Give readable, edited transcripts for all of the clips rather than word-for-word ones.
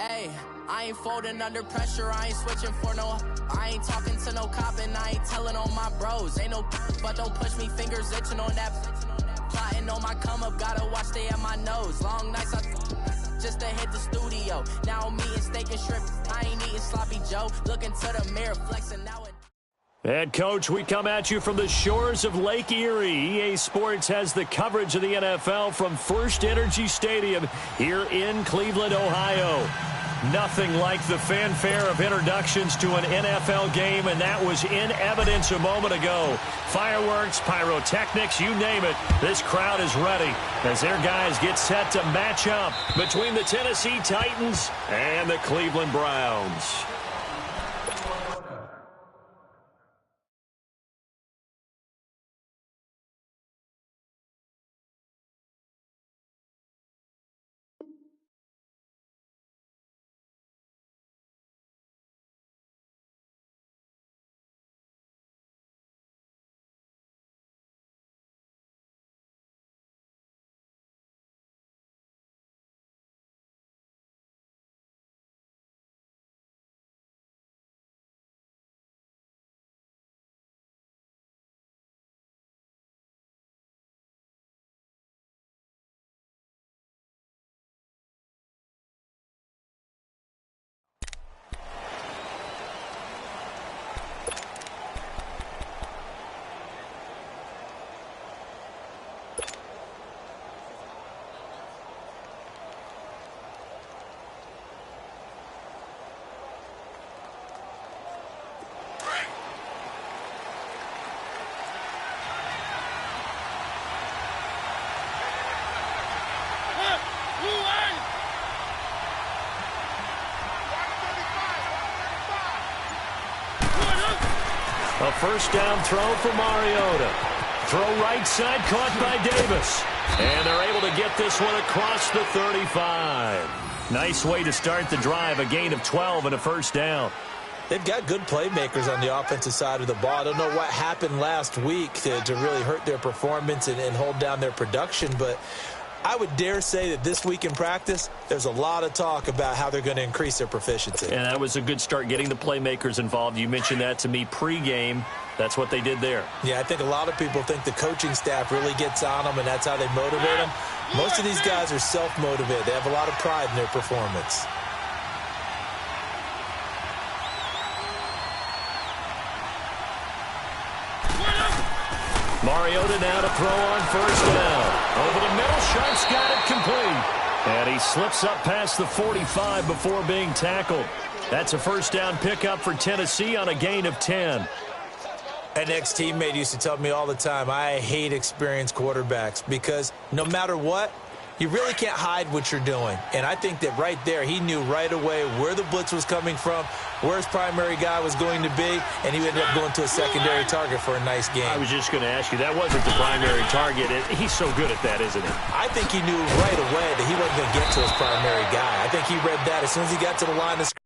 Hey, I ain't folding under pressure, I ain't switching for no. I ain't talking to no cop and I ain't telling on my bros. Ain't no but don't push me, fingers itching on that. Plotting on my come up, gotta watch stay at my nose. Long nights I just to hit the studio. Now I'm eating steak and shrimp, I ain't eating sloppy Joe. Looking to the mirror, flexing now it. And, Coach, we come at you from the shores of Lake Erie. EA Sports has the coverage of the NFL from First Energy Stadium here in Cleveland, Ohio. Nothing like the fanfare of introductions to an NFL game, and that was in evidence a moment ago. Fireworks, pyrotechnics, you name it. This crowd is ready as their guys get set to match up between the Tennessee Titans and the Cleveland Browns. A first down throw for Mariota. Throw right side caught by Davis. And they're able to get this one across the 35. Nice way to start the drive. A gain of 12 and a first down. They've got good playmakers on the offensive side of the ball. I don't know what happened last week to really hurt their performance and hold down their production, but I would dare say that this week in practice, there's a lot of talk about how they're going to increase their proficiency. And that was a good start getting the playmakers involved. You mentioned that to me pregame. That's what they did there. Yeah, I think a lot of people think the coaching staff really gets on them, and that's how they motivate them. Most of these guys are self-motivated. They have a lot of pride in their performance. Mariota now to throw on first down. Over the middle, Sharp's got it complete. And he slips up past the 45 before being tackled. That's a first down pickup for Tennessee on a gain of 10. An ex-teammate used to tell me all the time, I hate experienced quarterbacks because no matter what, you really can't hide what you're doing. And I think that right there, he knew right away where the blitz was coming from, where his primary guy was going to be, and he ended up going to a secondary target for a nice game. I was just going to ask you, that wasn't the primary target. He's so good at that, isn't he? I think he knew right away that he wasn't going to get to his primary guy. I think he read that as soon as he got to the line of scrimmage.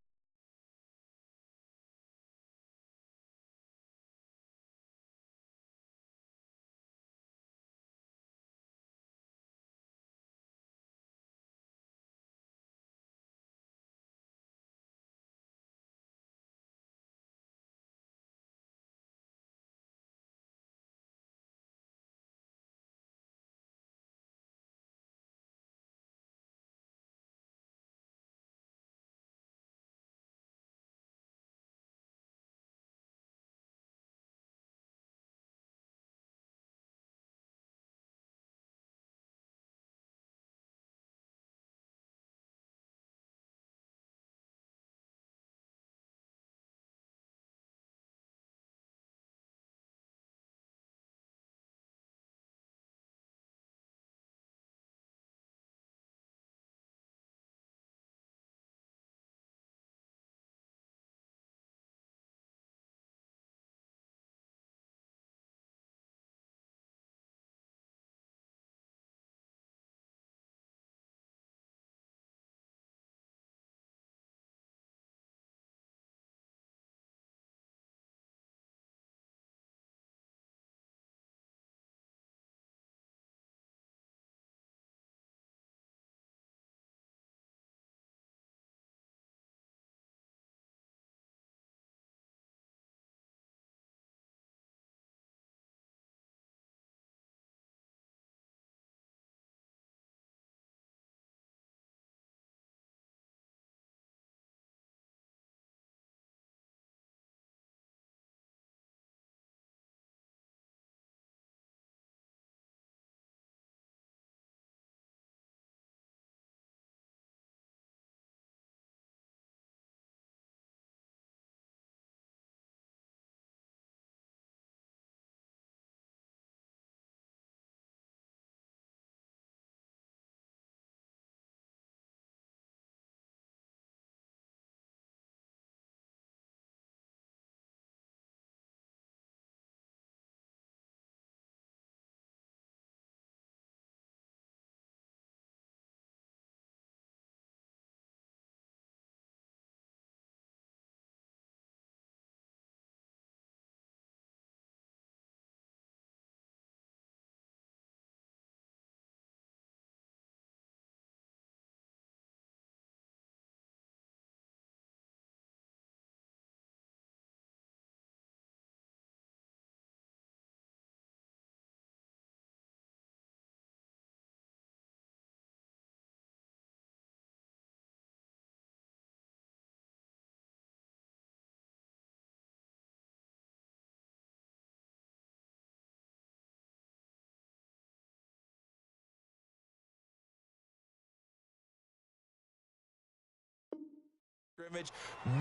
scrimmage,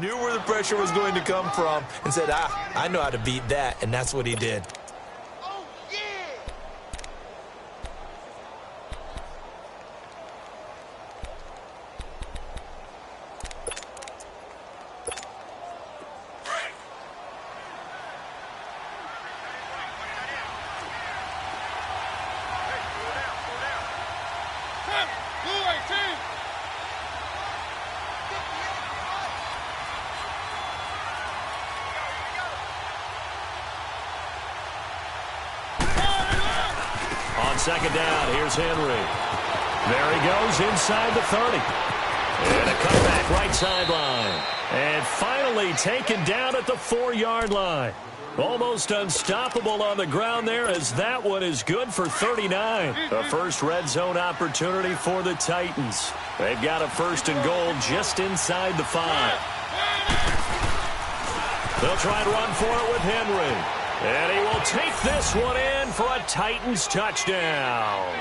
knew where the pressure was going to come from, and said, I know how to beat that, and that's what he did. Second down, here's Henry. There he goes inside the 30. And a cutback right sideline. And finally taken down at the 4-yard line. Almost unstoppable on the ground there, as that one is good for 39. A first red zone opportunity for the Titans. They've got a 1st and goal just inside the 5. They'll try and run for it with Henry. And he will take this one in for a Titans touchdown.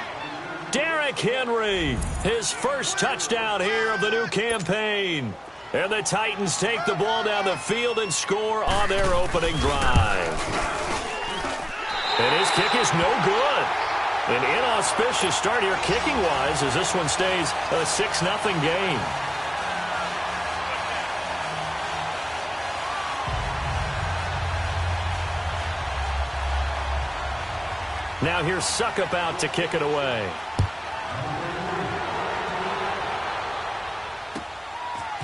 Derrick Henry, his first touchdown here of the new campaign. And the Titans take the ball down the field and score on their opening drive. And his kick is no good. An inauspicious start here kicking-wise as this one stays a 6-0 game. Now here's Suckup out to kick it away.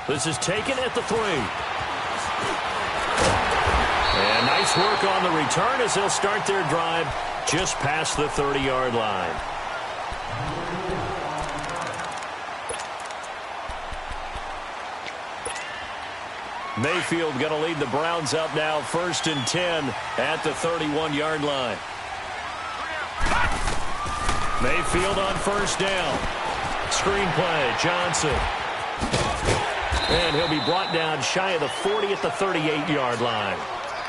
This is taken at the 3. And nice work on the return as they'll start their drive just past the 30-yard line. Mayfield going to lead the Browns up now 1st and 10 at the 31-yard line. Mayfield on 1st down. Screenplay, Johnson. And he'll be brought down shy of the 40 at the 38-yard line.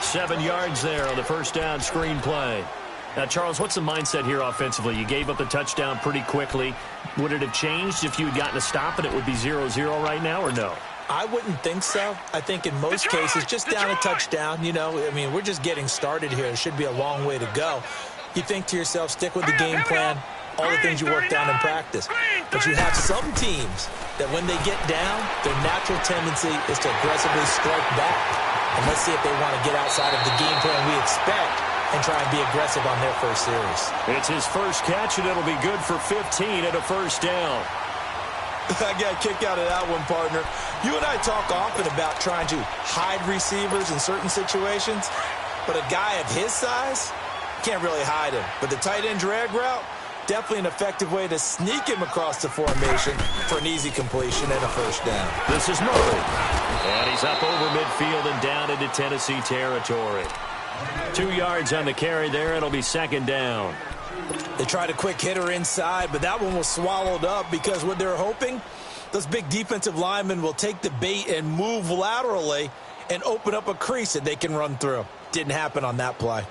7 yards there on the 1st down screenplay. Now, Charles, what's the mindset here offensively? You gave up the touchdown pretty quickly. Would it have changed if you had gotten a stop and it would be 0-0 right now, or no? I wouldn't think so. I think in most cases, just down a touchdown, you know, I mean, we're just getting started here. It should be a long way to go. You think to yourself, stick with the game plan, all the things you worked on in practice. But you have some teams that when they get down, their natural tendency is to aggressively strike back. And let's see if they want to get outside of the game plan we expect and try and be aggressive on their first series. It's his first catch, and it'll be good for 15 at a 1st down. I got a kick out of that one, partner. You and I talk often about trying to hide receivers in certain situations, but a guy of his size, can't really hide him. But the tight end drag route, definitely an effective way to sneak him across the formation for an easy completion and a 1st down. This is Murray. And he's up over midfield and down into Tennessee territory. 2 yards on the carry there. It'll be 2nd down. They tried a quick hitter inside, but that one was swallowed up because what they're hoping, those big defensive linemen will take the bait and move laterally and open up a crease that they can run through. Didn't happen on that play.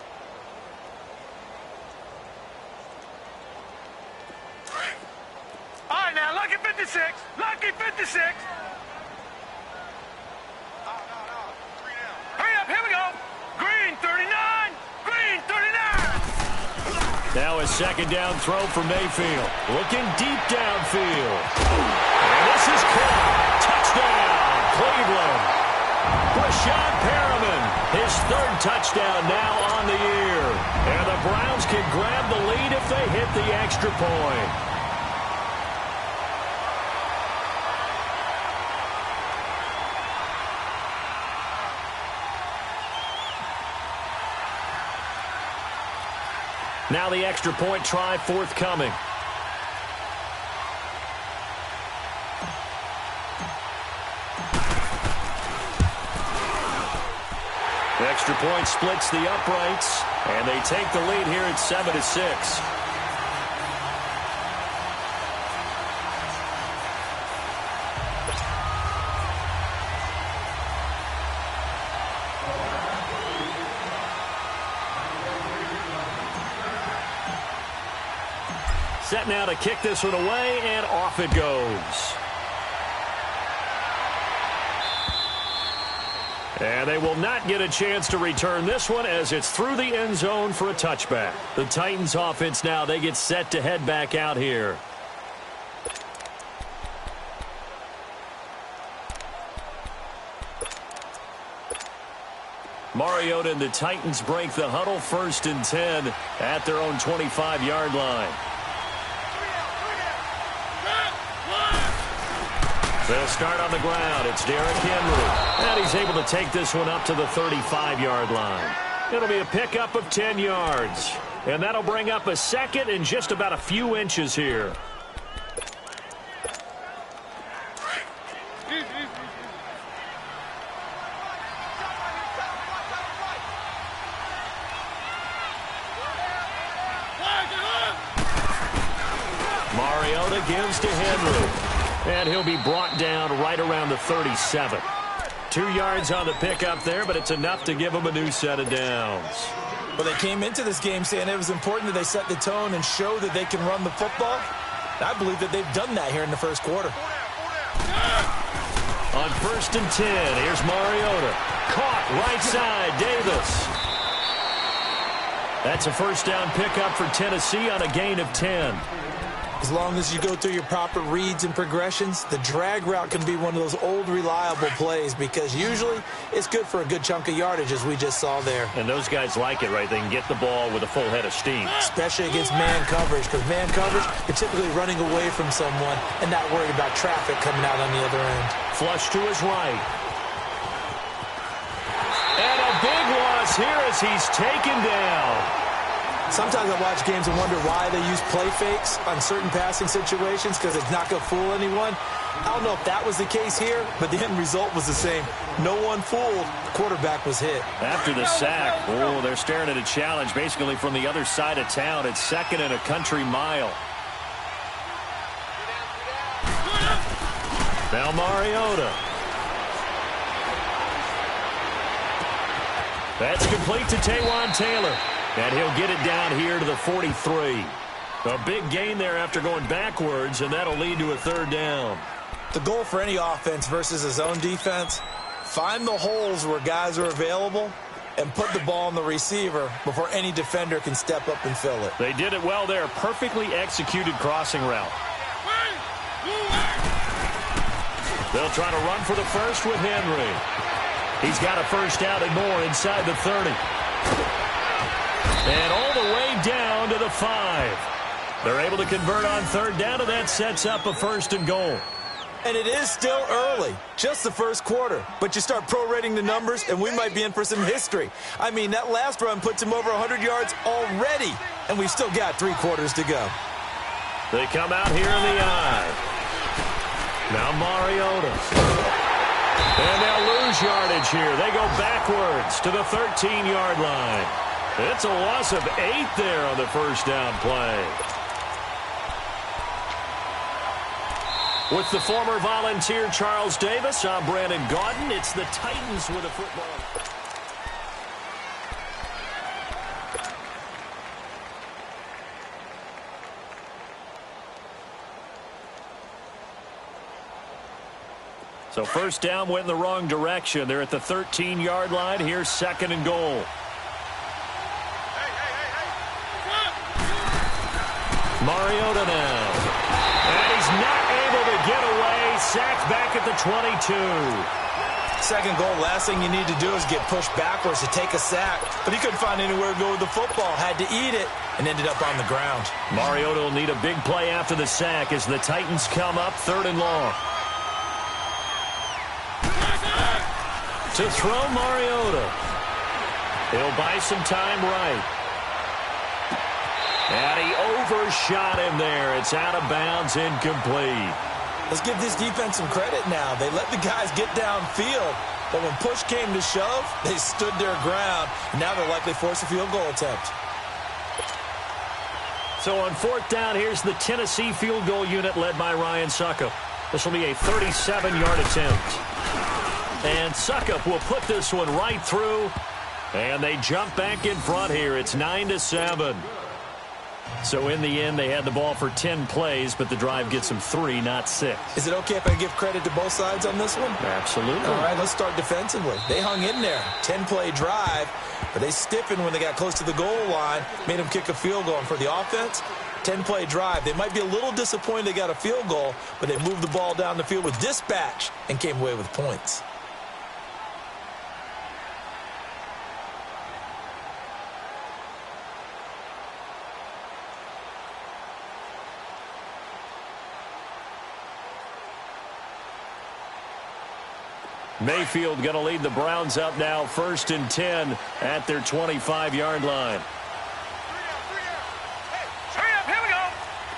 All right, now, lucky 56. Lucky 56. Hurry up, here we go. Green 39. Green 39. Now a 2nd down throw for Mayfield. Looking deep downfield. And this is caught. Touchdown, Cleveland. Brashad Perriman, his 3rd touchdown now on the year. And the Browns can grab the lead if they hit the extra point. Now the extra point try forthcoming. The extra point splits the uprights, and they take the lead here at 7-6. Set now to kick this one away, and off it goes. And they will not get a chance to return this one as it's through the end zone for a touchback. The Titans offense now, they get set to head back out here. Mariota and the Titans break the huddle, 1st and 10 at their own 25-yard line. They'll start on the ground. It's Derrick Henry. And he's able to take this one up to the 35-yard line. It'll be a pickup of 10 yards. And that'll bring up a second and just about a few inches here. Mariota gives to Henry. And he'll be brought down right around the 37. 2 yards on the pickup there, but it's enough to give them a new set of downs. Well, they came into this game saying it was important that they set the tone and show that they can run the football. I believe that they've done that here in the first quarter. On 1st and 10, here's Mariota. Caught right side, Davis. That's a first down pickup for Tennessee on a gain of 10. As long as you go through your proper reads and progressions, the drag route can be one of those old reliable plays because usually it's good for a good chunk of yardage, as we just saw there. And those guys like it, right? They can get the ball with a full head of steam. Especially against man coverage, because man coverage, you're typically running away from someone and not worried about traffic coming out on the other end. Flush to his right. And a big loss here as he's taken down. Sometimes I watch games and wonder why they use play fakes on certain passing situations because it's not going to fool anyone. I don't know if that was the case here, but the end result was the same. No one fooled. The quarterback was hit. After the sack, oh, they're staring at a challenge basically from the other side of town. It's 2nd and a country mile. Now Mariota. That's complete to Taywan Taylor. And he'll get it down here to the 43. A big gain there after going backwards, and that'll lead to a 3rd down. The goal for any offense versus a zone defense, find the holes where guys are available and put the ball on the receiver before any defender can step up and fill it. They did it well there. Perfectly executed crossing route. They'll try to run for the first with Henry. He's got a first down and more inside the 30. And all the way down to the 5. They're able to convert on 3rd down, and that sets up a 1st and goal. And it is still early, just the first quarter. But you start prorating the numbers, and we might be in for some history. I mean, that last run puts him over 100 yards already, and we've still got 3 quarters to go. They come out here in the eye. Now Mariota. And they'll lose yardage here. They go backwards to the 13-yard line. It's a loss of 8 there on the first down play. With the former Volunteer Charles Davis, I'm Brandon Gaudin. It's the Titans with a football. So first down went in the wrong direction. They're at the 13-yard line. Here's 2nd and goal. Mariota now. And he's not able to get away. Sacked back at the 22. 2nd goal, last thing you need to do is get pushed backwards to take a sack. But he couldn't find anywhere to go with the football. Had to eat it and ended up on the ground. Mariota will need a big play after the sack as the Titans come up 3rd and long. To throw Mariota. He'll buy some time right. And he overshot him there. It's out of bounds, incomplete. Let's give this defense some credit now. They let the guys get downfield, but when push came to shove, they stood their ground. Now they'll likely force a field goal attempt. So on 4th down, here's the Tennessee field goal unit led by Ryan Succop. This will be a 37-yard attempt. And Succop will put this one right through. And they jump back in front here. It's 9-7. So in the end, they had the ball for 10 plays, but the drive gets them 3, not 6. Is it okay if I give credit to both sides on this one? Absolutely. All right, let's start defensively. They hung in there. 10-play drive, but they stiffened when they got close to the goal line, made them kick a field goal. And for the offense, 10-play drive. They might be a little disappointed they got a field goal, but they moved the ball down the field with dispatch and came away with points. Mayfield going to lead the Browns up now, 1st and 10 at their 25-yard line. Hurry up, here we go.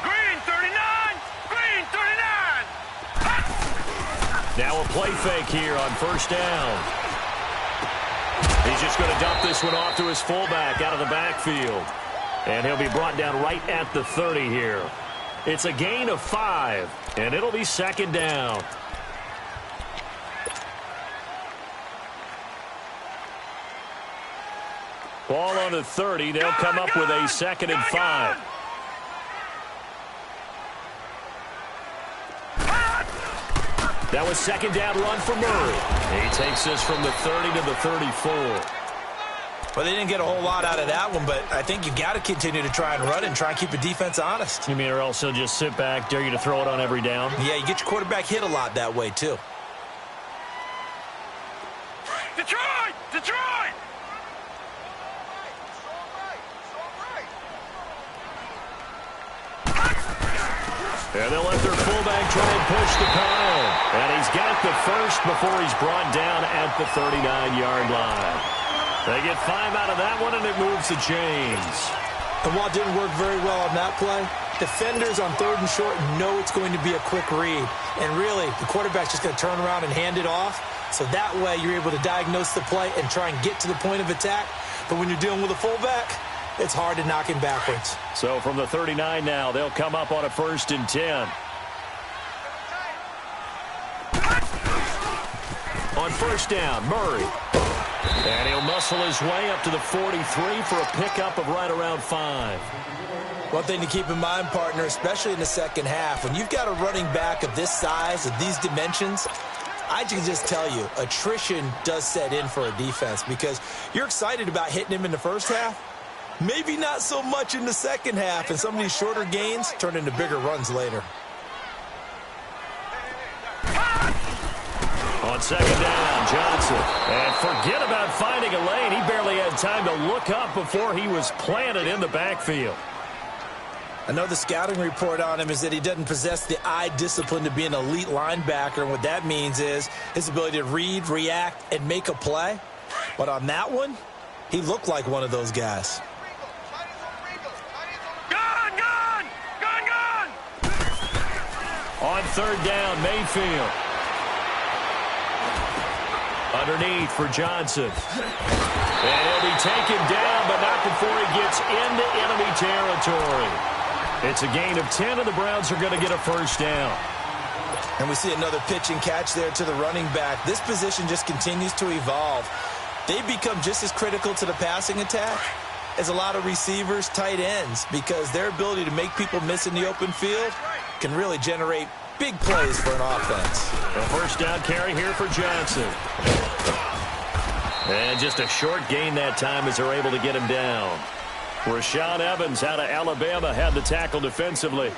Green 39, green 39. Now a play fake here on 1st down. He's just going to dump this one off to his fullback out of the backfield. And he'll be brought down right at the 30 here. It's a gain of 5, and it'll be 2nd down. Ball on the 30. They'll come up with a 2nd and 5. That was 2nd down run for Murray. He takes this from the 30 to the 34. Well, they didn't get a whole lot out of that one, but I think you got to continue to try and run and try and keep the defense honest. You mean or else he'll just sit back, dare you to throw it on every down? Yeah, you get your quarterback hit a lot that way, too. Detroit! Detroit! And they'll let their fullback try and push the pile. And he's got the first before he's brought down at the 39-yard line. They get 5 out of that one, and it moves the chains. And while it didn't work very well on that play, defenders on 3rd and short know it's going to be a quick read. And really, the quarterback's just going to turn around and hand it off. So that way, you're able to diagnose the play and try and get to the point of attack. But when you're dealing with a fullback, it's hard to knock him backwards. So from the 39 now, they'll come up on a 1st and 10. On 1st down, Murray. And he'll muscle his way up to the 43 for a pickup of right around 5. One thing to keep in mind, partner, especially in the second half, when you've got a running back of this size, of these dimensions, I can just tell you, attrition does set in for a defense because you're excited about hitting him in the first half. Maybe not so much in the second half, and some of these shorter gains turn into bigger runs later. On 2nd down, Johnson. And forget about finding a lane. He barely had time to look up before he was planted in the backfield. I know the scouting report on him is that he doesn't possess the eye discipline to be an elite linebacker. And what that means is his ability to read, react, and make a play. But on that one, he looked like one of those guys. On 3rd down, Mayfield. Underneath for Johnson. And he'll be taken down, but not before he gets into enemy territory. It's a gain of 10, and the Browns are going to get a 1st down. And we see another pitch and catch there to the running back. This position just continues to evolve. They become just as critical to the passing attack as a lot of receivers, tight ends, because their ability to make people miss in the open field can really generate big plays for an offense. A 1st down carry here for Johnson. And just a short gain that time as they're able to get him down. Rashaan Evans out of Alabama had the tackle defensively.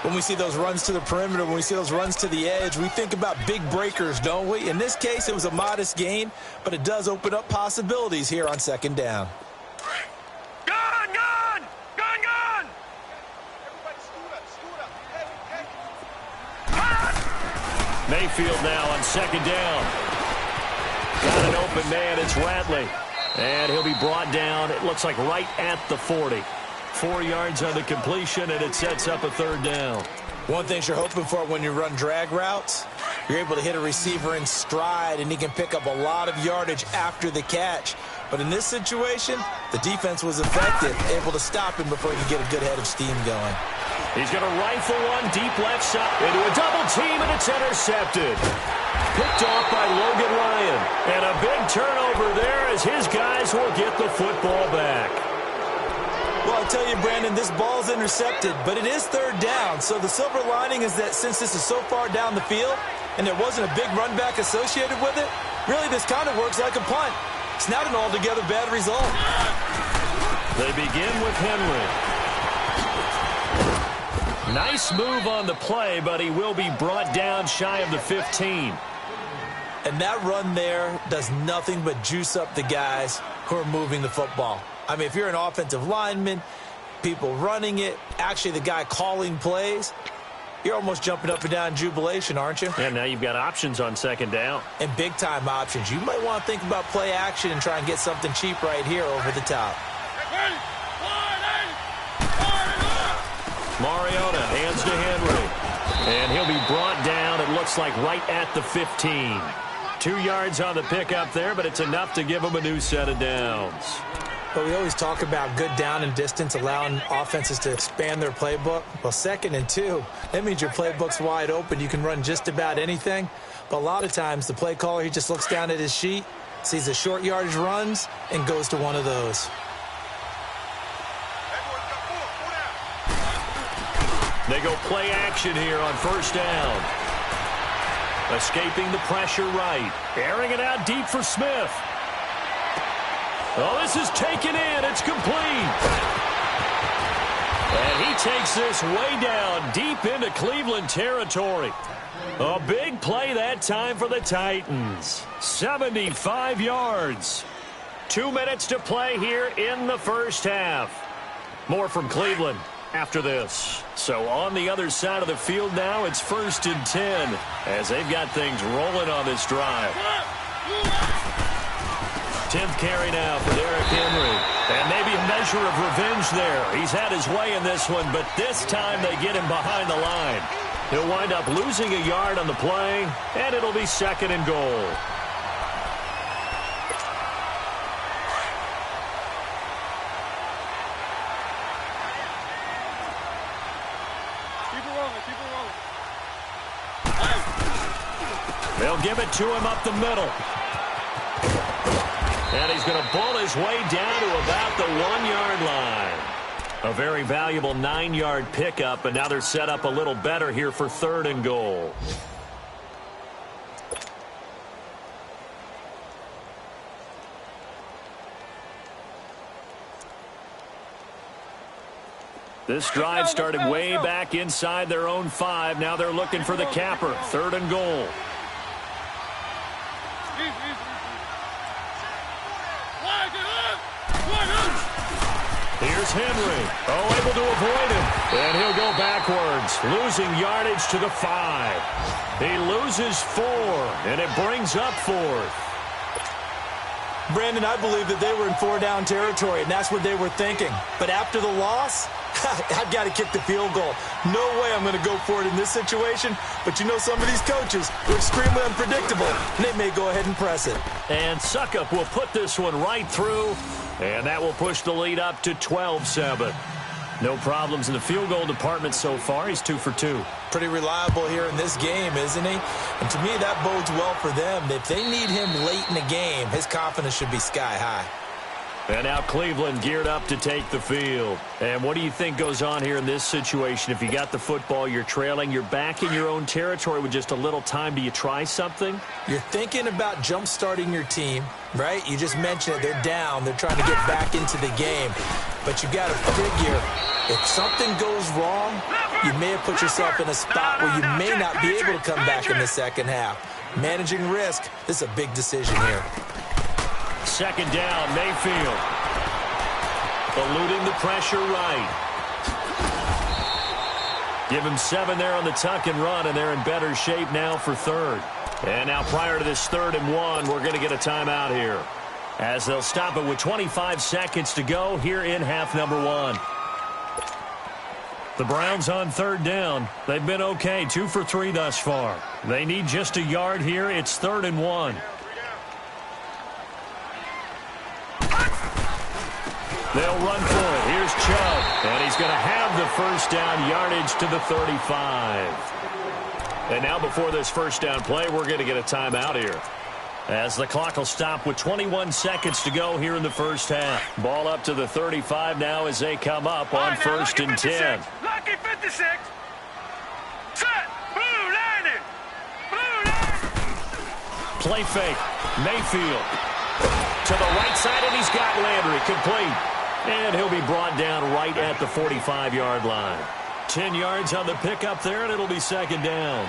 When we see those runs to the perimeter, when we see those runs to the edge, we think about big breakers, don't we? In this case, it was a modest gain, but it does open up possibilities here on 2nd down. Gun, gun! Gun, gun! Mayfield now on 2nd down. Got an open man. It's Ratley. And he'll be brought down, it looks like right at the 40. 4 yards on the completion, and it sets up a 3rd down. One thing you're hoping for when you run drag routes, you're able to hit a receiver in stride, and he can pick up a lot of yardage after the catch. But in this situation, the defense was effective, able to stop him before he could get a good head of steam going. He's going to rifle one deep left side into a double team, and it's intercepted. Picked off by Logan Ryan. And a big turnover there as his guys will get the football back. Well, I'll tell you, Brandon, this ball's intercepted, but it is third down. So the silver lining is that since this is so far down the field and there wasn't a big run back associated with it, really this kind of works like a punt. It's not an altogether bad result. They begin with Henry. Nice move on the play, but he will be brought down shy of the 15. And that run there does nothing but juice up the guys who are moving the football. I mean, if you're an offensive lineman, people running it, actually the guy calling plays, you're almost jumping up and down in jubilation, aren't you? And now you've got options on second down. And big-time options. You might want to think about play action and try and get something cheap right here over the top. Mariota hands to Henry. And he'll be brought down, it looks like, right at the 15. 2 yards on the pickup there, but it's enough to give him a new set of downs. But we always talk about good down and distance, allowing offenses to expand their playbook. Well, 2nd and 2, that means your playbook's wide open. You can run just about anything. But a lot of times, the play caller, he just looks down at his sheet, sees the short yardage runs, and goes to one of those. They go play action here on first down. Escaping the pressure right. Airing it out deep for Smith. Oh, this is taken in. It's complete. And he takes this way down deep into Cleveland territory. A big play that time for the Titans. 75 yards. 2 minutes to play here in the first half. More from Cleveland after this. So on the other side of the field now, it's 1st and 10 as they've got things rolling on this drive. 10th carry now for Derrick Henry. And maybe a measure of revenge there. He's had his way in this one, but this time they get him behind the line. He'll wind up losing a yard on the play, and it'll be 2nd and goal. They'll give it to him up the middle. And he's going to bull his way down to about the 1-yard line. A very valuable 9-yard pickup, and now they're set up a little better here for 3rd and goal. This drive started way back inside their own 5. Now they're looking for the capper. 3rd and goal. Here's Henry. Oh, able to avoid him. And he'll go backwards, losing yardage to the 5. He loses 4, and it brings up 4th. Brandon, I believe that they were in 4-down territory, and that's what they were thinking. But after the loss, I've got to kick the field goal. No way I'm going to go for it in this situation. But you know, some of these coaches are extremely unpredictable, and they may go ahead and press it. And Suckup will put this one right through, and that will push the lead up to 12-7. No problems in the field goal department so far. He's 2 for 2. Pretty reliable here in this game, isn't he? And to me, that bodes well for them. If they need him late in the game, his confidence should be sky high. And now Cleveland geared up to take the field. And what do you think goes on here in this situation? If you got the football, you're trailing, you're back in your own territory with just a little time. Do you try something? You're thinking about jump-starting your team, right? You just mentioned it. They're down. They're trying to get back into the game. But you got to figure, if something goes wrong, you may have put yourself in a spot where you may not be able to come back in the second half. Managing risk, this is a big decision here. 2nd down, Mayfield. Eluding the pressure right. Give him 7 there on the tuck and run, and they're in better shape now for 3rd. And now prior to this 3rd and 1, we're going to get a timeout here, as they'll stop it with 25 seconds to go here in half number 1. The Browns on 3rd down. They've been okay, 2 for 3 thus far. They need just a yard here. It's 3rd and 1. They'll run for it. Here's Chubb. And he's going to have the first down, yardage to the 35. And now before this first down play, we're going to get a timeout here. as the clock will stop with 21 seconds to go here in the first half. Ball up to the 35 now as they come up on first and 10. Lucky 56. Set. Blue landed. Blue landed. Play fake. Mayfield to the right side, and he's got Landry complete. And he'll be brought down right at the 45-yard line. 10 yards on the pickup there, and it'll be second down.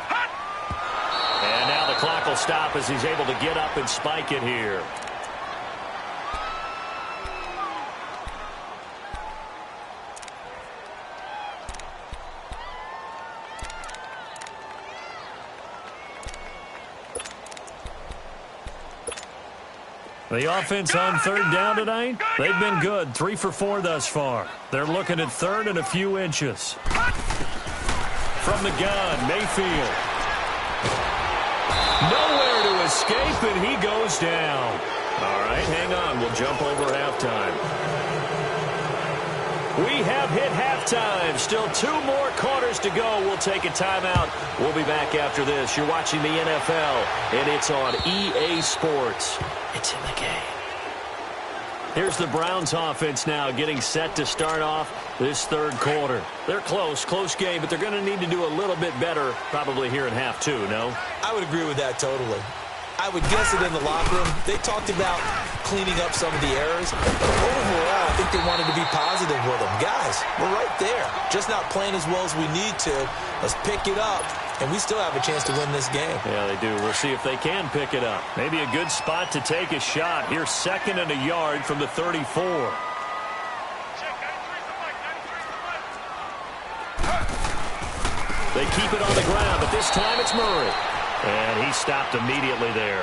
And now the clock will stop as he's able to get up and spike it here. The offense on third down tonight, they've been good. 3 for 4 thus far. They're looking at third and a few inches. From the gun, Mayfield. Nowhere to escape, and he goes down. All right, hang on. We'll jump over halftime. We have hit halftime. Still 2 more quarters to go. We'll take a timeout. We'll be back after this. You're watching the NFL, and it's on EA Sports. It's in the game. Here's the Browns offense now getting set to start off this third quarter. They're close game, but they're going to need to do a little bit better probably here in half 2, no? I would agree with that totally. I would guess it in the locker room. They talked about cleaning up some of the errors. But overall, I think they wanted to be positive with them. Guys, we're right there. Just not playing as well as we need to. Let's pick it up, and we still have a chance to win this game. Yeah, they do. We'll see if they can pick it up. Maybe a good spot to take a shot. Here's second and a yard from the 34. They keep it on the ground, but this time it's Murray. And he stopped immediately there.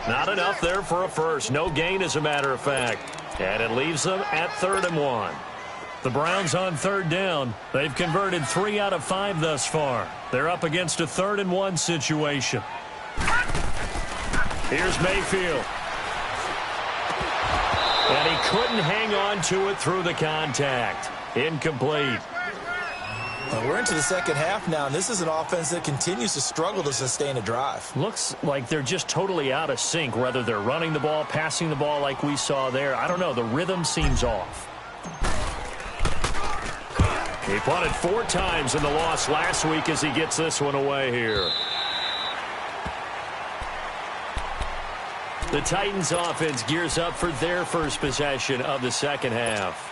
Not enough there for a first. No gain, as a matter of fact. And it leaves them at 3rd and 1. The Browns on third down. They've converted 3 out of 5 thus far. They're up against a 3rd and 1 situation. Here's Mayfield. And he couldn't hang on to it through the contact. Incomplete. We're into the second half now, and this is an offense that continues to struggle to sustain a drive. Looks like they're just totally out of sync, whether they're running the ball, passing the ball like we saw there. I don't know. The rhythm seems off. He punted 4 times in the loss last week as he gets this one away here. The Titans offense gears up for their first possession of the second half.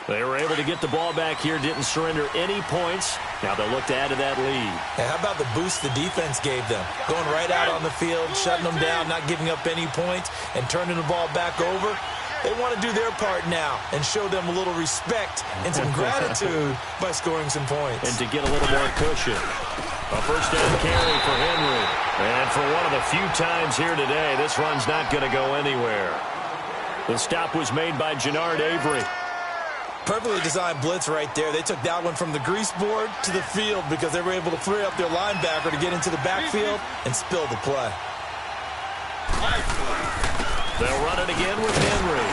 They were able to get the ball back here, didn't surrender any points. Now they'll look to add to that lead. And how about the boost the defense gave them? Going right out on the field, shutting them down, not giving up any points, and turning the ball back over. They want to do their part now and show them a little respect and some gratitude by scoring some points. And to get a little more cushion. A first down carry for Henry. And for one of the few times here today, this run's not going to go anywhere. The stop was made by Jannard Avery. Perfectly designed blitz right there. They took that one from the grease board to the field because they were able to free up their linebacker to get into the backfield and spill the play. They'll run it again with Henry.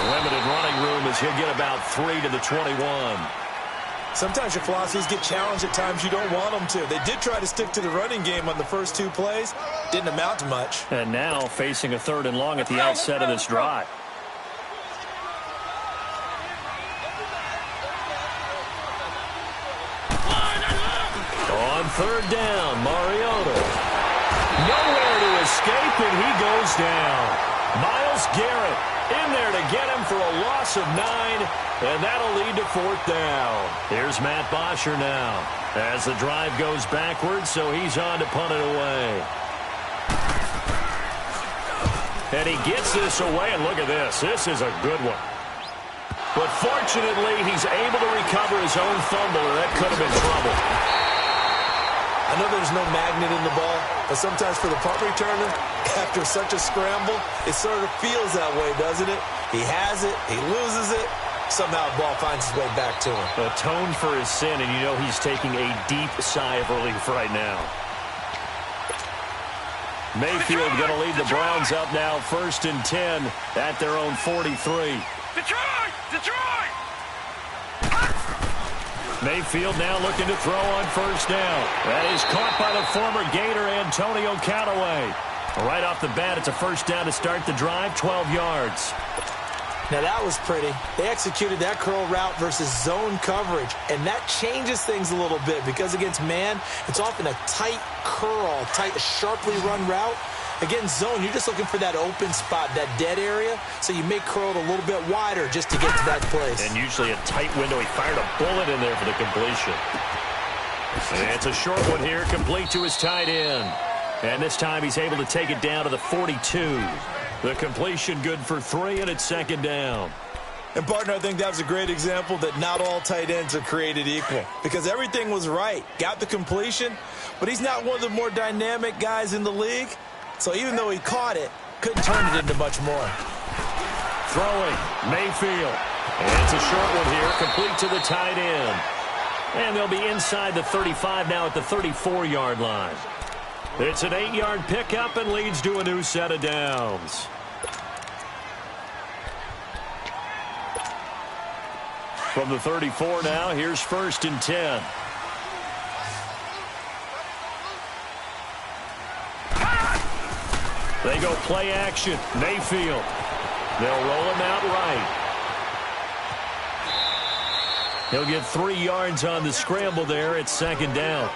Limited running room as he'll get about 3 to the 21. Sometimes your philosophies get challenged at times you don't want them to. They did try to stick to the running game on the first 2 plays. Didn't amount to much. And now facing a 3rd and long at the outset of this drive. On 3rd down, Mariota. Nowhere to escape, and he goes down. Myles Garrett in there to get him for a loss of 9, and that'll lead to 4th down. Here's Matt Bosher now as the drive goes backwards, so he's on to punt it away. And he gets this away, and look at this. This is a good one. But fortunately, he's able to recover his own fumble, or that could have been trouble. I know there's no magnet in the ball, but sometimes for the punt returner, after such a scramble, it sort of feels that way, doesn't it? He has it, he loses it, somehow the ball finds its way back to him. Atoned for his sin, and you know he's taking a deep sigh of relief right now. Mayfield going to lead the Browns up now, 1st and 10 at their own 43. Detroit! Detroit! Mayfield now looking to throw on first down. That is caught by the former Gator, Antonio Callaway. Right off the bat, it's a first down to start the drive, 12 yards. Now, that was pretty. They executed that curl route versus zone coverage, and that changes things a little bit because against man, it's often a tight curl, tight, sharply run route. Against zone, you're just looking for that open spot, that dead area, so you may curl it a little bit wider just to get to that place. And usually a tight window. He fired a bullet in there for the completion. And it's a short one here, complete to his tight end. And this time he's able to take it down to the 42. The completion good for 3, and it's second down. And, partner, I think that was a great example that not all tight ends are created equal because everything was right. Got the completion, but he's not one of the more dynamic guys in the league. So even though he caught it, couldn't turn it into much more. Throwing, Mayfield. And it's a short one here, complete to the tight end. And they'll be inside the 35 now at the 34-yard line. It's an 8-yard pickup and leads to a new set of downs. From the 34 now, here's 1st and 10. They go play action. Mayfield. They'll roll him out right. He'll get 3 yards on the scramble there. It's second down.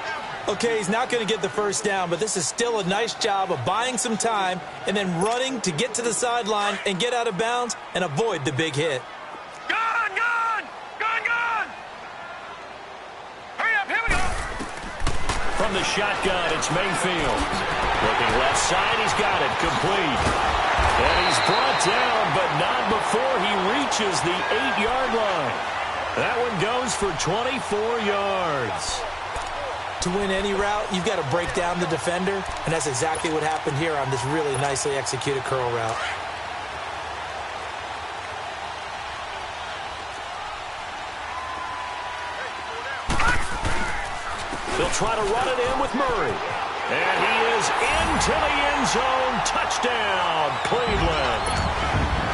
Okay, he's not going to get the first down, but this is still a nice job of buying some time and then running to get to the sideline and get out of bounds and avoid the big hit. Gone! Gone! Gone! Gone! Hurry up, here we go! From the shotgun, it's Mayfield. Looking left side, he's got it, complete. And he's brought down, but not before he reaches the 8-yard line. That one goes for 24 yards. To win any route, you've got to break down the defender, and that's exactly what happened here on this really nicely executed curl route. They'll try to run it in with Murray. And he is into the end zone. Touchdown, Cleveland.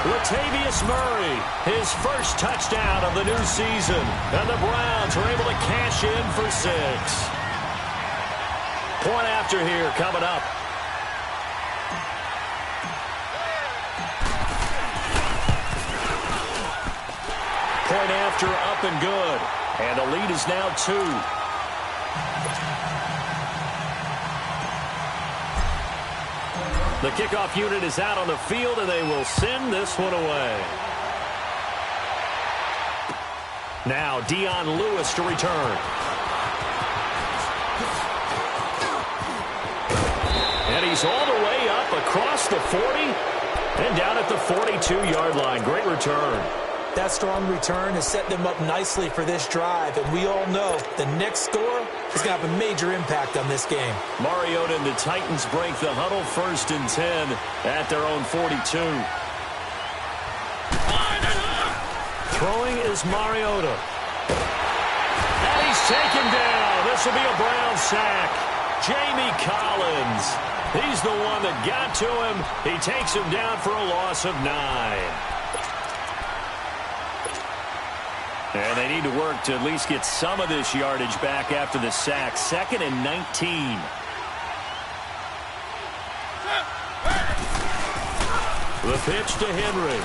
Latavius Murray, his first touchdown of the new season. And the Browns are able to cash in for 6. Point after here coming up. Point after up and good. And the lead is now 2. The kickoff unit is out on the field, and they will send this one away. Now, Dion Lewis to return. And he's all the way up across the 40 and down at the 42-yard line. Great return. That strong return has set them up nicely for this drive, and we all know the next score is going to have a major impact on this game. Mariota and the Titans break the huddle, 1st and 10 at their own 42. Throwing is Mariota. And he's taken down. This will be a Brown sack. Jamie Collins. He's the one that got to him. He takes him down for a loss of 9. And they need to work to at least get some of this yardage back after the sack. 2nd and 19. The pitch to Henry.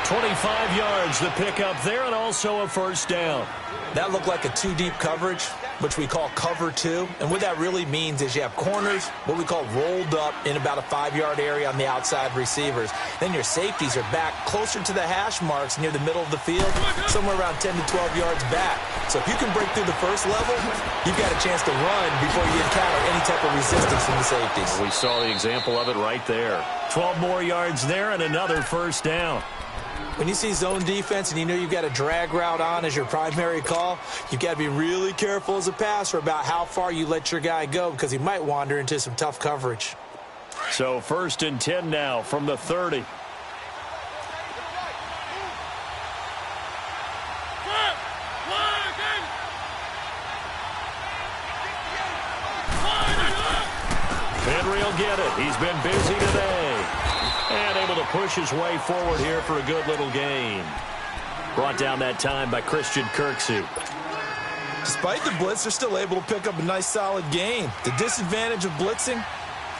.25 yards the pickup there, and also a first down. That looked like a 2-deep coverage, which we call cover 2. And what that really means is you have corners, what we call rolled up in about a 5-yard area on the outside receivers. Then your safeties are back closer to the hash marks near the middle of the field, somewhere around 10 to 12 yards back. So if you can break through the first level, you've got a chance to run before you encounter any type of resistance from the safeties. We saw the example of it right there. 12 more yards there and another first down. When you see zone defense and you know you've got a drag route on as your primary call, you've got to be really careful as a passer about how far you let your guy go because he might wander into some tough coverage. So 1st and 10 now from the 30. Henry will get it. He's been busy today. And able to push his way forward here for a good little gain. Brought down that time by Christian Kirksey. Despite the blitz, they're still able to pick up a nice solid gain. The disadvantage of blitzing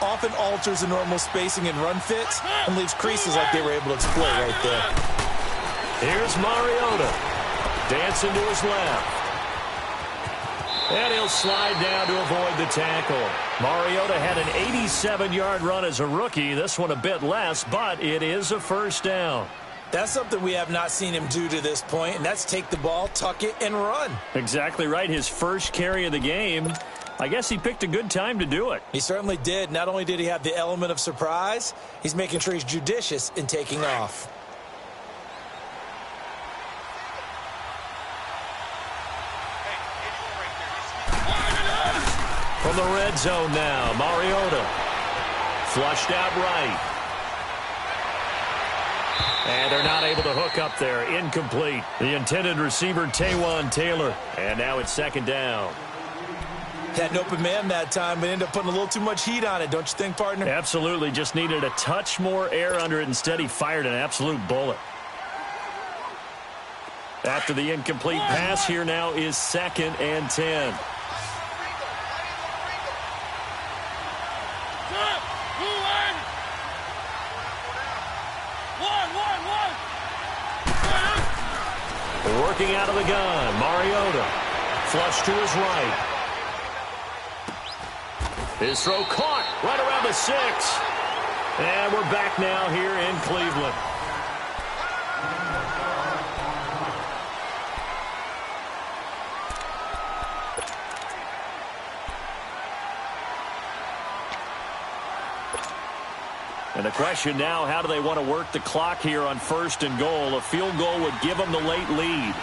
often alters the normal spacing and run fits and leaves creases like they were able to exploit right there. Here's Mariota. Dancing to his left. And he'll slide down to avoid the tackle. Mariota had an 87-yard run as a rookie. This one a bit less, but it is a first down. That's something we have not seen him do to this point, and that's take the ball, tuck it, and run. Exactly right. His first carry of the game. I guess he picked a good time to do it. He certainly did. Not only did he have the element of surprise, he's making sure he's judicious in taking off. From the red zone now, Mariota. Flushed out right. And they're not able to hook up there. Incomplete. The intended receiver, Taywan Taylor. And now it's second down. Had an open man that time, but ended up putting a little too much heat on it, don't you think, partner? Absolutely. Just needed a touch more air under it. Instead, he fired an absolute bullet. After the incomplete pass, here now is 2nd and 10. Working out of the gun, Mariota. Flush to his right. His throw caught right around the 6. And we're back now here in Cleveland. And the question now, how do they want to work the clock here on 1st and goal? A field goal would give them the late lead.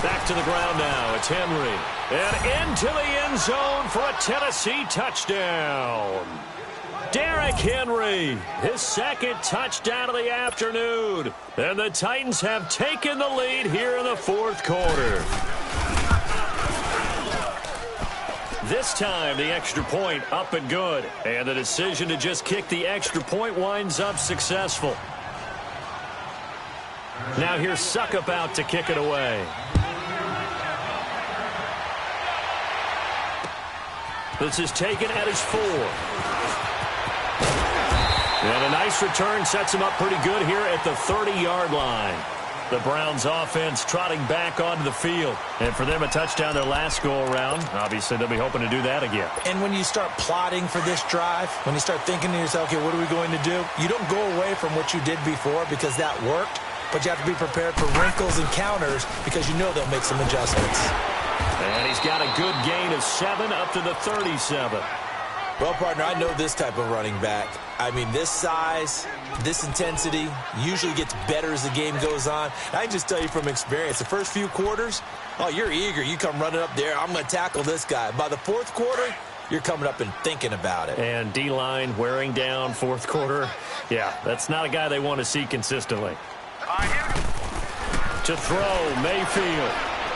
Back to the ground now. It's Henry. And into the end zone for a Tennessee touchdown. Derrick Henry, his 2nd touchdown of the afternoon. And the Titans have taken the lead here in the 4th quarter. This time, the extra point up and good. And the decision to just kick the extra point winds up successful. Now here's Suckup out to kick it away. This is taken at his 4. And a nice return sets him up pretty good here at the 30-yard line. The Browns offense trotting back onto the field. And for them, a touchdown their last go-around. Obviously, they'll be hoping to do that again. And when you start plotting for this drive, when you start thinking to yourself, okay, what are we going to do? You don't go away from what you did before because that worked, but you have to be prepared for wrinkles and counters because you know they'll make some adjustments. And he's got a good gain of 7 up to the 37. Well, partner, I know this type of running back. I mean, this size, this intensity usually gets better as the game goes on. I can just tell you from experience, the first few quarters, oh, you're eager. You come running up there. I'm going to tackle this guy. By the 4th quarter, you're coming up and thinking about it. And D-line wearing down 4th quarter. Yeah, that's not a guy they want to see consistently. To throw, Mayfield.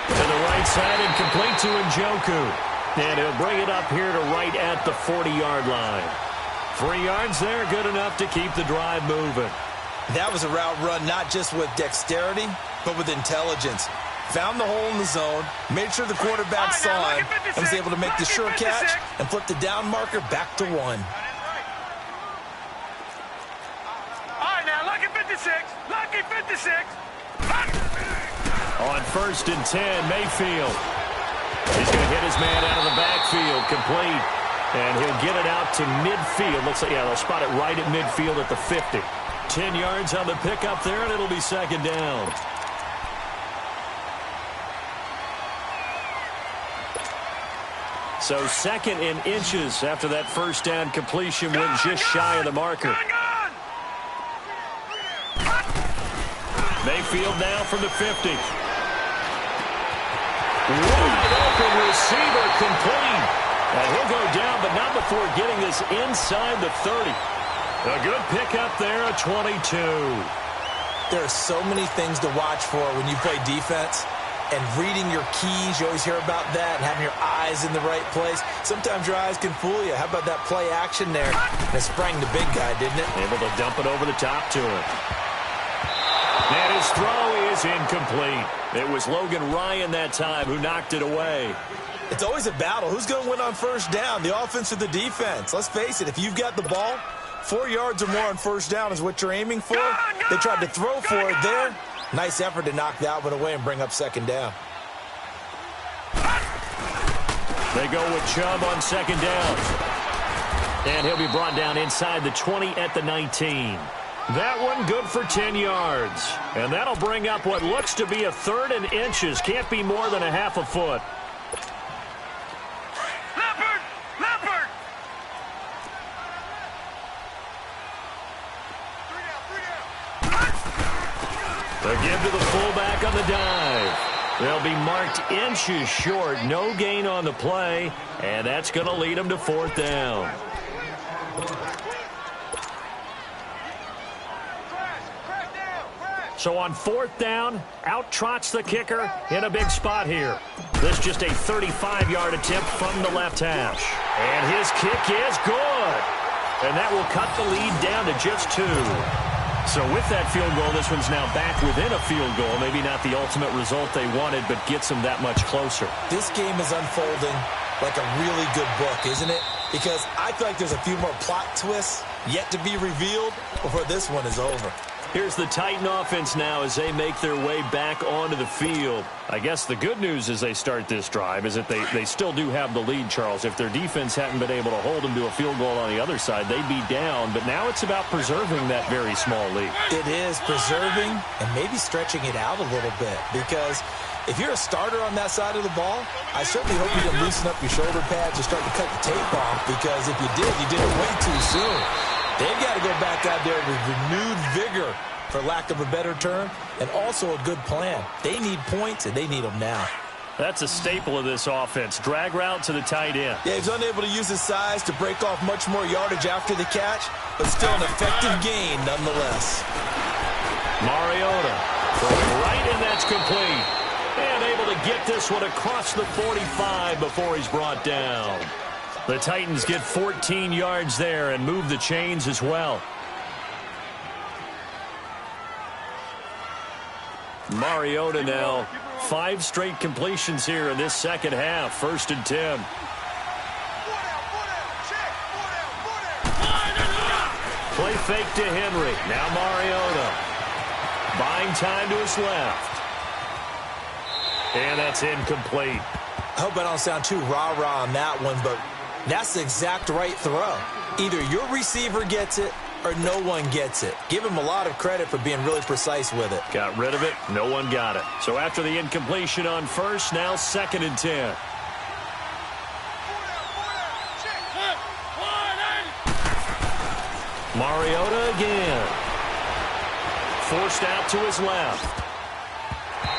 To the right side and complete to Njoku. And he'll bring it up here to right at the 40-yard line. 3 yards there, good enough to keep the drive moving. That was a route run not just with dexterity, but with intelligence. Found the hole in the zone, made sure the quarterback saw him, and was able to make the sure catch and flip the down marker back to 1. All right, now, lucky 56. Lucky 56. On 1st and 10, Mayfield. He's going to hit his man out of the backfield, complete. And he'll get it out to midfield. Looks like, yeah, they'll spot it right at midfield at the 50. 10 yards on the pickup there, and it'll be 2nd down. So 2nd and inches after that first down completion went just shy of the marker. Mayfield now from the 50. Wide open receiver, complete. And he'll go down, but not before getting this inside the 30. A good pickup there, a 22. There are so many things to watch for when you play defense. and reading your keys. You always hear about that, and having your eyes in the right place. Sometimes your eyes can fool you. How about that play action there? And it sprang the big guy, didn't it? Able to dump it over the top to him. And his throw is incomplete. It was Logan Ryan that time who knocked it away. It's always a battle. Who's going to win on first down, the offense or the defense? Let's face it, if you've got the ball, 4 yards or more on first down is what you're aiming for. They tried to throw for it there. Nice effort to knock that one away and bring up second down. They go with Chubb on second down. And he'll be brought down inside the 20 at the 19. That one good for 10 yards. And that'll bring up what looks to be a 3rd and inches. Can't be more than a half a foot. Leopard! They give to the fullback on the dive. They'll be marked inches short. No gain on the play. And that's going to lead them to 4th down. So on 4th down, out trots the kicker in a big spot here. This just a 35-yard attempt from the left hash. And his kick is good. And that will cut the lead down to just 2. So with that field goal, this one's now back within a field goal. Maybe not the ultimate result they wanted, but gets them that much closer. This game is unfolding like a really good book, isn't it? Because I feel like there's a few more plot twists yet to be revealed before this one is over. Here's the Titan offense now as they make their way back onto the field. I guess the good news as they start this drive is that they still do have the lead, Charles. If their defense hadn't been able to hold them to a field goal on the other side, they'd be down. But now it's about preserving that very small lead. It is preserving and maybe stretching it out a little bit, because if you're a starter on that side of the ball, I certainly hope you didn't loosen up your shoulder pads or start to cut the tape off, because if you did it way too soon. They've got to go back out there with renewed vigor, for lack of a better term, and also a good plan. They need points, and they need them now. That's a staple of this offense. Drag route to the tight end. Yeah, he's unable to use his size to break off much more yardage after the catch, but still an effective gain nonetheless. Mariota throwing right, and that's complete. And able to get this one across the 45 before he's brought down. The Titans get 14 yards there and move the chains as well. Mariota now, 5 straight completions here in this second half. 1st and 10. Play fake to Henry. Now Mariota. Buying time to his left. And that's incomplete. I hope I don't sound too rah-rah on that one, but that's the exact right throw. Either your receiver gets it or no one gets it. Give him a lot of credit for being really precise with it. Got rid of it. No one got it. So after the incompletion on 1st, now 2nd and 10. Mariota again. Forced out to his left.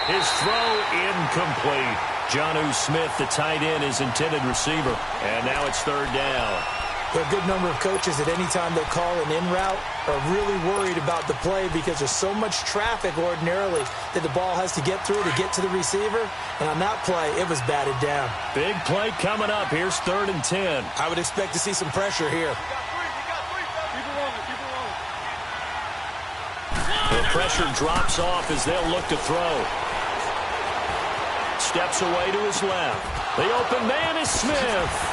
His throw incomplete. Jonnu Smith, the tight end, his intended receiver. And now it's 3rd down. There are a good number of coaches at any time they call an in route are really worried about the play, because there's so much traffic ordinarily that the ball has to get through to get to the receiver. And on that play, it was batted down. Big play coming up. Here's 3rd and 10. I would expect to see some pressure here. The pressure drops off as they'll look to throw. Steps away to his left. The open man is Smith.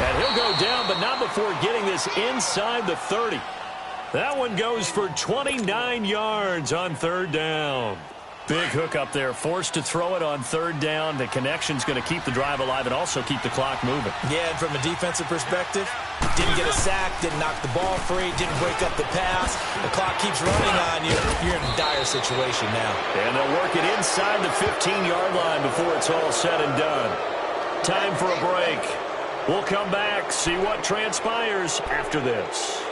And he'll go down, but not before getting this inside the 30. That one goes for 29 yards on 3rd down. Big hook up there, forced to throw it on 3rd down. The connection's going to keep the drive alive and also keep the clock moving. Yeah, and from a defensive perspective, didn't get a sack, didn't knock the ball free, didn't break up the pass. The clock keeps running on you. You're in a dire situation now. And they'll work it inside the 15-yard line before it's all said and done. Time for a break. We'll come back, see what transpires after this.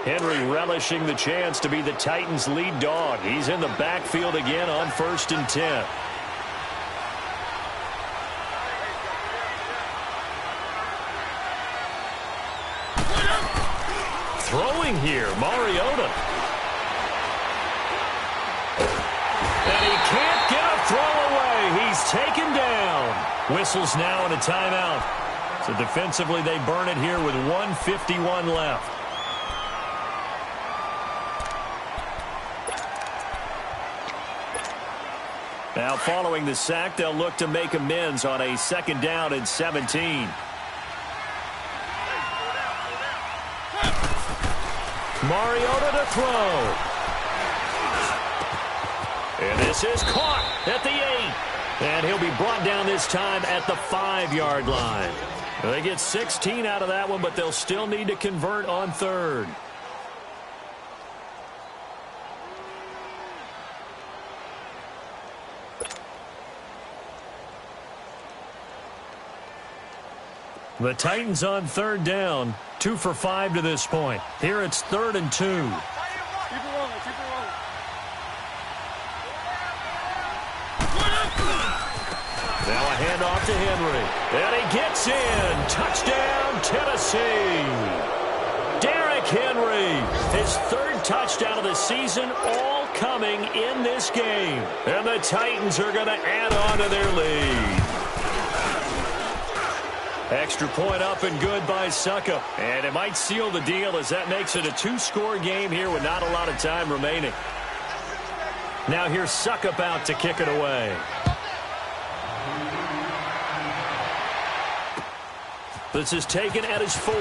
Henry relishing the chance to be the Titans' lead dog. He's in the backfield again on 1st and 10. Throwing here, Mariota. taken down. Whistles now and a timeout. So defensively, they burn it here with 1:51 left. Now, following the sack, they'll look to make amends on a 2nd down and 17. Mariota to throw. And this is caught at the 8. And he'll be brought down this time at the 5-yard line. They get 16 out of that one, but they'll still need to convert on 3rd. The Titans on 3rd down, 2 for 5 to this point. Here it's 3rd and 2. Keep it rolling, keep it rolling. Now a handoff to Henry. And he gets in. Touchdown, Tennessee. Derrick Henry, his 3rd touchdown of the season, all coming in this game. And the Titans are going to add on to their lead. Extra point up and good by Suckup. And it might seal the deal as that makes it a 2-score game here with not a lot of time remaining. Now here's Suckup out to kick it away. This is taken at his 4.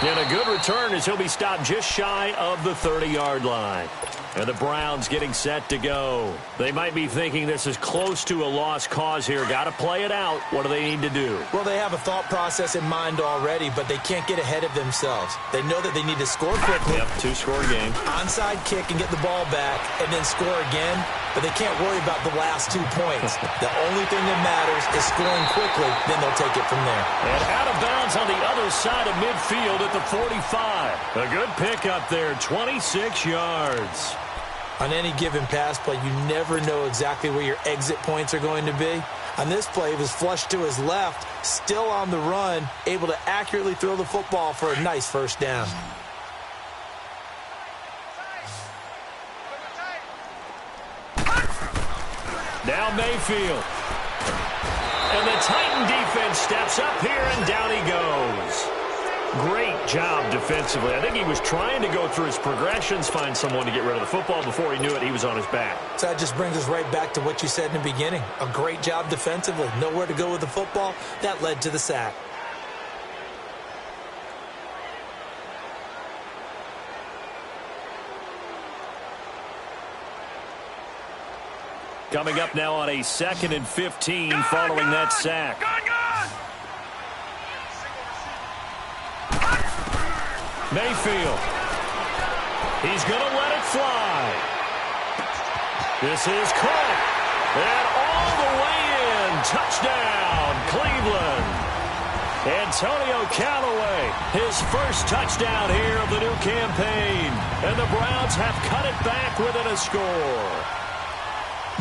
And a good return as he'll be stopped just shy of the 30-yard line. And the Browns getting set to go. They might be thinking this is close to a lost cause here. Got to play it out. What do they need to do? Well, they have a thought process in mind already, but they can't get ahead of themselves. They know that they need to score quickly. Yep, 2-score game. Onside kick and get the ball back and then score again. But they can't worry about the last 2 points. The only thing that matters is scoring quickly. Then they'll take it from there. And out of bounds on the other side of midfield at the 45. A good pickup there, 26 yards. On any given pass play, you never know exactly where your exit points are going to be. On this play, it was flushed to his left, still on the run, able to accurately throw the football for a nice 1st down. Now Mayfield. And the Titan defense steps up here, and down he goes. Great job defensively. I think he was trying to go through his progressions, find someone to get rid of the football. Before he knew it, he was on his back. So that just brings us right back to what you said in the beginning. A great job defensively. Nowhere to go with the football. That led to the sack. Coming up now on a 2nd and 15 following that sack. Mayfield. He's going to let it fly. This is caught. And all the way in. Touchdown, Cleveland. Antonio Callaway, his 1st touchdown here of the new campaign. And the Browns have cut it back within a score.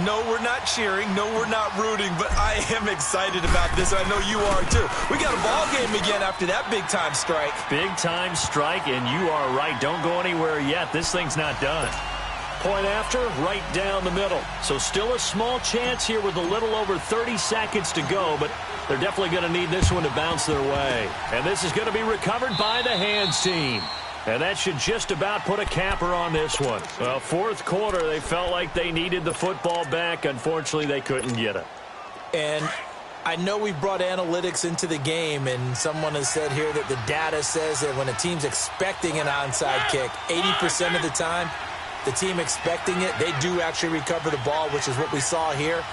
No, we're not cheering. No, we're not rooting. But I am excited about this. I know you are, too. We got a ball game again after that big-time strike. Big-time strike, and you are right. Don't go anywhere yet. This thing's not done. Point after, right down the middle. So still a small chance here with a little over 30 seconds to go, but they're definitely going to need this one to bounce their way. And this is going to be recovered by the hands team. And that should just about put a capper on this one. Well, 4th quarter, they felt like they needed the football back. Unfortunately, they couldn't get it. And I know we brought analytics into the game, and someone has said here that the data says that when a team's expecting an onside kick, 80% of the time, the team expecting it, they do actually recover the ball, which is what we saw here.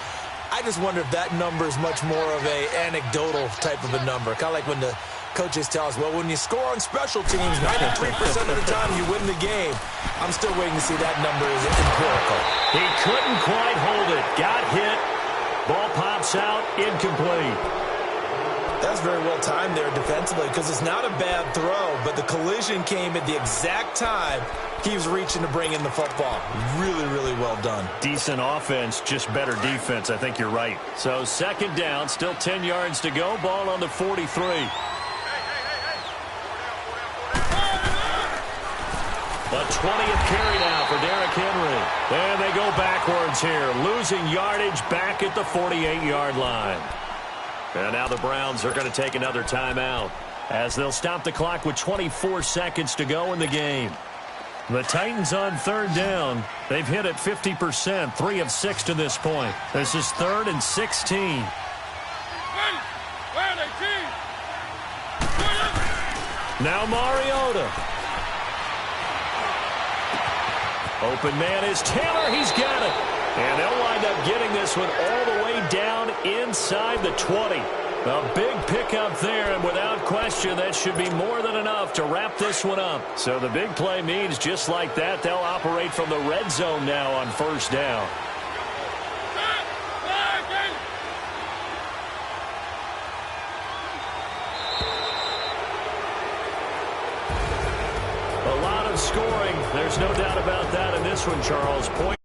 I just wonder if that number is much more of a anecdotal type of a number, kind of like when the coaches tell us, well, when you score on special teams, 93% of the time you win the game. I'm still waiting to see that number is empirical. He couldn't quite hold it. Got hit. Ball pops out. Incomplete. That's very well timed there defensively because it's not a bad throw, but the collision came at the exact time he was reaching to bring in the football. Really, really well done. Decent offense, just better defense. I think you're right. So 2nd down, still 10 yards to go. Ball on the 43. A 20th carry now for Derrick Henry. And they go backwards here, losing yardage back at the 48-yard line. And now the Browns are going to take another timeout as they'll stop the clock with 24 seconds to go in the game. The Titans on third down. They've hit it 50%, 3 of 6 to this point. This is 3rd and 16. Now Mariota. Open man is Taylor. He's got it. And they'll wind up getting this one all the way down inside the 20. A big pickup there, and without question, that should be more than enough to wrap this one up. So the big play means just like that, they'll operate from the red zone now on first down. A lot of scoring. There's no doubt about that in this one, Charles. Point